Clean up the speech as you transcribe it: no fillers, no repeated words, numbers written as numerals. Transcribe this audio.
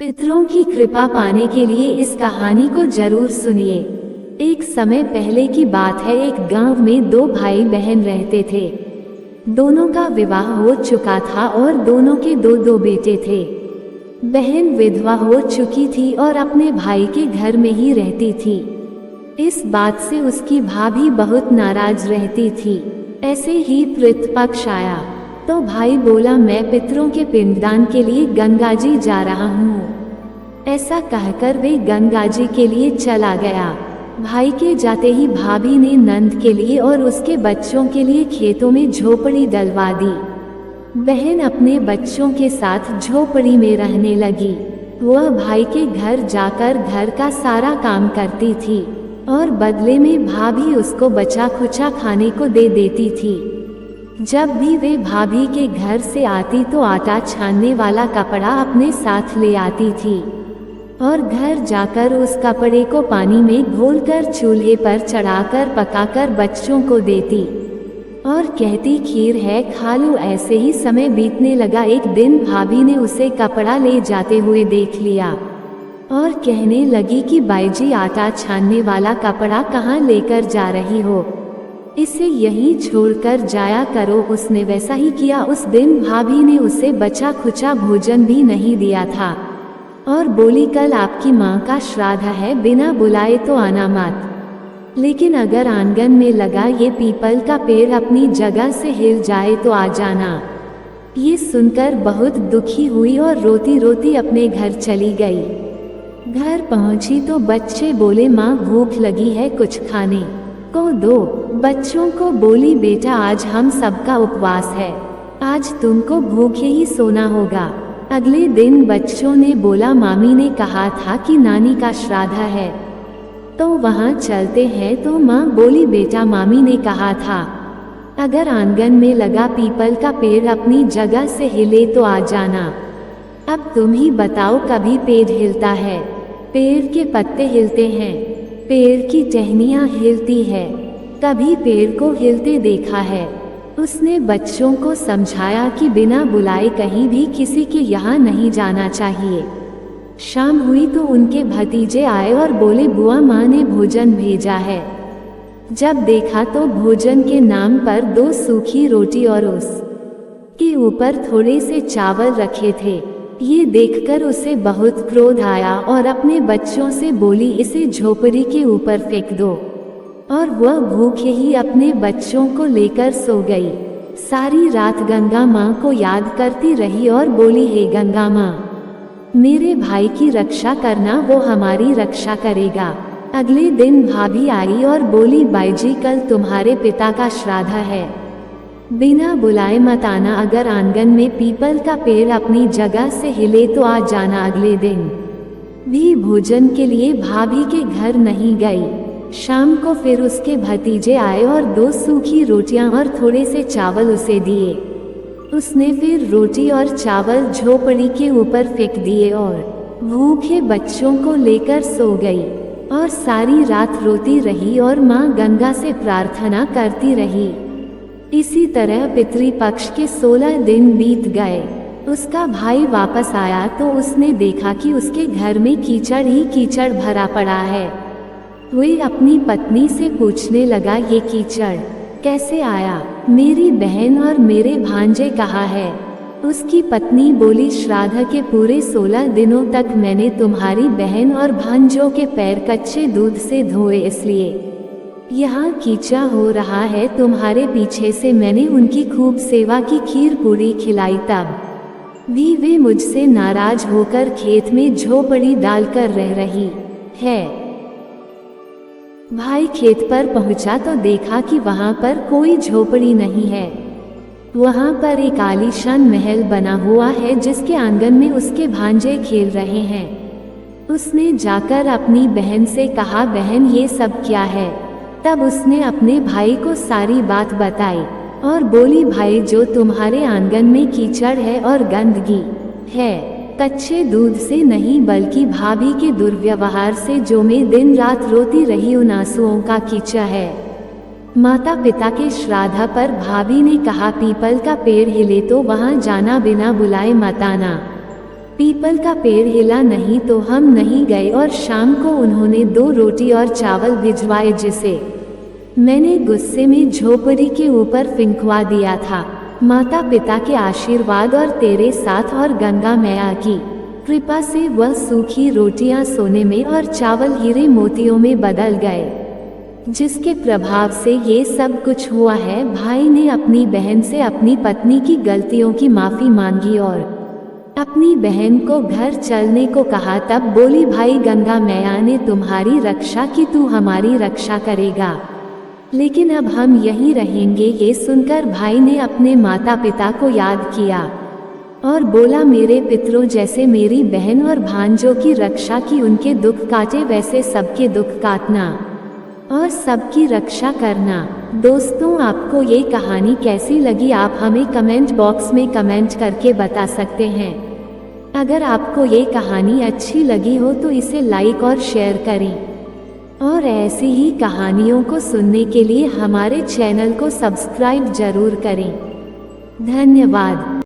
पितरों की कृपा पाने के लिए इस कहानी को जरूर सुनिए। एक समय पहले की बात है, एक गांव में दो भाई बहन रहते थे। दोनों का विवाह हो चुका था और दोनों के दो दो बेटे थे। बहन विधवा हो चुकी थी और अपने भाई के घर में ही रहती थी। इस बात से उसकी भाभी बहुत नाराज रहती थी। ऐसे ही पितृपक्ष आया तो भाई बोला, मैं पितरों के पिंडदान के लिए गंगा जी जा रहा हूँ। ऐसा कहकर वे गंगा जी के लिए चला गया। भाई के जाते ही भाभी ने नंद के लिए और उसके बच्चों के लिए खेतों में झोपड़ी डलवा दी। बहन अपने बच्चों के साथ झोपड़ी में रहने लगी। वह भाई के घर जाकर घर का सारा काम करती थी और बदले में भाभी उसको बचा खुचा खाने को दे देती थी। जब भी वे भाभी के घर से आती तो आटा छानने वाला कपड़ा अपने साथ ले आती थी और घर जाकर उस कपड़े को पानी में घोलकर चूल्हे पर चढ़ाकर पकाकर बच्चों को देती और कहती, खीर है खा लो। ऐसे ही समय बीतने लगा। एक दिन भाभी ने उसे कपड़ा ले जाते हुए देख लिया और कहने लगी कि बाईजी, आटा छानने वाला कपड़ा कहाँ लेकर जा रही हो? इसे यहीं छोड़कर जाया करो। उसने वैसा ही किया। उस दिन भाभी ने उसे बचा खुचा भोजन भी नहीं दिया था और बोली, कल आपकी माँ का श्राद्ध है, बिना बुलाए तो आना मत। लेकिन अगर आंगन में लगा ये पीपल का पेड़ अपनी जगह से हिल जाए तो आ जाना। ये सुनकर बहुत दुखी हुई और रोती रोती अपने घर चली गई। घर पहुंची तो बच्चे बोले, माँ भूख लगी है, कुछ खाने को दो। बच्चों को बोली, बेटा आज हम सबका उपवास है, आज तुमको भूखे ही सोना होगा। अगले दिन बच्चों ने बोला, मामी ने कहा था कि नानी का श्राद्ध है तो वहाँ चलते हैं। तो माँ बोली, बेटा मामी ने कहा था अगर आंगन में लगा पीपल का पेड़ अपनी जगह से हिले तो आ जाना। अब तुम ही बताओ, कभी पेड़ हिलता है? पेड़ के पत्ते हिलते हैं, पेड़ की टहनियाँ हिलती है, कभी पेड़ को हिलते देखा है? उसने बच्चों को समझाया कि बिना बुलाए कहीं भी किसी के यहाँ नहीं जाना चाहिए। शाम हुई तो उनके भतीजे आए और बोले, बुआ माँ ने भोजन भेजा है। जब देखा तो भोजन के नाम पर 2 सूखी रोटी और उस के ऊपर थोड़े से चावल रखे थे। ये देखकर उसे बहुत क्रोध आया और अपने बच्चों से बोली, इसे झोपड़ी के ऊपर फेंक दो। और वह भूखे ही अपने बच्चों को लेकर सो गई। सारी रात गंगा माँ को याद करती रही और बोली, हे गंगा माँ, मेरे भाई की रक्षा करना, वो हमारी रक्षा करेगा। अगले दिन भाभी आई और बोली, बाईजी कल तुम्हारे पिता का श्राद्ध है, बिना बुलाए मत आना। अगर आंगन में पीपल का पेड़ अपनी जगह से हिले तो आ जाना। अगले दिन भी भोजन के लिए भाभी के घर नहीं गई। शाम को फिर उसके भतीजे आए और 2 सूखी रोटियां और थोड़े से चावल उसे दिए। उसने फिर रोटी और चावल झोपड़ी के ऊपर फेंक दिए और भूखे बच्चों को लेकर सो गई और सारी रात रोती रही और माँ गंगा से प्रार्थना करती रही। इसी तरह पितृपक्ष के 16 दिन बीत गए। उसका भाई वापस आया तो उसने देखा कि उसके घर में कीचड़ ही कीचड़ भरा पड़ा है। वह अपनी पत्नी से पूछने लगा, ये कीचड़ कैसे आया? मेरी बहन और मेरे भांजे कहाँ है? उसकी पत्नी बोली, श्राद्ध के पूरे 16 दिनों तक मैंने तुम्हारी बहन और भांजों के पैर कच्चे दूध से धोए, इसलिए यहाँ कीचड़ हो रहा है। तुम्हारे पीछे से मैंने उनकी खूब सेवा की, खीर पूरी खिलाई, तब भी वे मुझसे नाराज होकर खेत में झोपड़ी डालकर रह रही है। भाई खेत पर पहुंचा तो देखा कि वहां पर कोई झोपड़ी नहीं है। वहां पर एक आलीशान महल बना हुआ है जिसके आंगन में उसके भांजे खेल रहे हैं। उसने जाकर अपनी बहन से कहा, बहन ये सब क्या है? तब उसने अपने भाई को सारी बात बताई और बोली, भाई जो तुम्हारे आंगन में कीचड़ है और गंदगी है, कच्चे दूध से नहीं बल्कि भाभी के दुर्व्यवहार से जो मैं दिन रात रोती रही उन आंसुओं का कीचड़ है। माता पिता के श्राद्ध पर भाभी ने कहा, पीपल का पेड़ हिले तो वहां जाना, बिना बुलाए मत आना। पीपल का पेड़ हिला नहीं तो हम नहीं गए और शाम को उन्होंने 2 रोटी और चावल भिजवाए जिसे मैंने गुस्से में झोपड़ी के ऊपर फिंकवा दिया था। माता पिता के आशीर्वाद और तेरे साथ और गंगा मैया की कृपा से वह सूखी रोटियां सोने में और चावल हीरे मोतियों में बदल गए, जिसके प्रभाव से ये सब कुछ हुआ है। भाई ने अपनी बहन से अपनी पत्नी की गलतियों की माफी मांगी और अपनी बहन को घर चलने को कहा। तब बोली, भाई गंगा मैया ने तुम्हारी रक्षा की, तू हमारी रक्षा करेगा, लेकिन अब हम यहीं रहेंगे। ये सुनकर भाई ने अपने माता पिता को याद किया और बोला, मेरे पितरों जैसे मेरी बहन और भांजों की रक्षा की, उनके दुख काटे वैसे सबके दुख काटना और सबकी रक्षा करना। दोस्तों, आपको ये कहानी कैसी लगी आप हमें कमेंट बॉक्स में कमेंट करके बता सकते हैं। अगर आपको ये कहानी अच्छी लगी हो तो इसे लाइक और शेयर करें और ऐसी ही कहानियों को सुनने के लिए हमारे चैनल को सब्सक्राइब जरूर करें। धन्यवाद।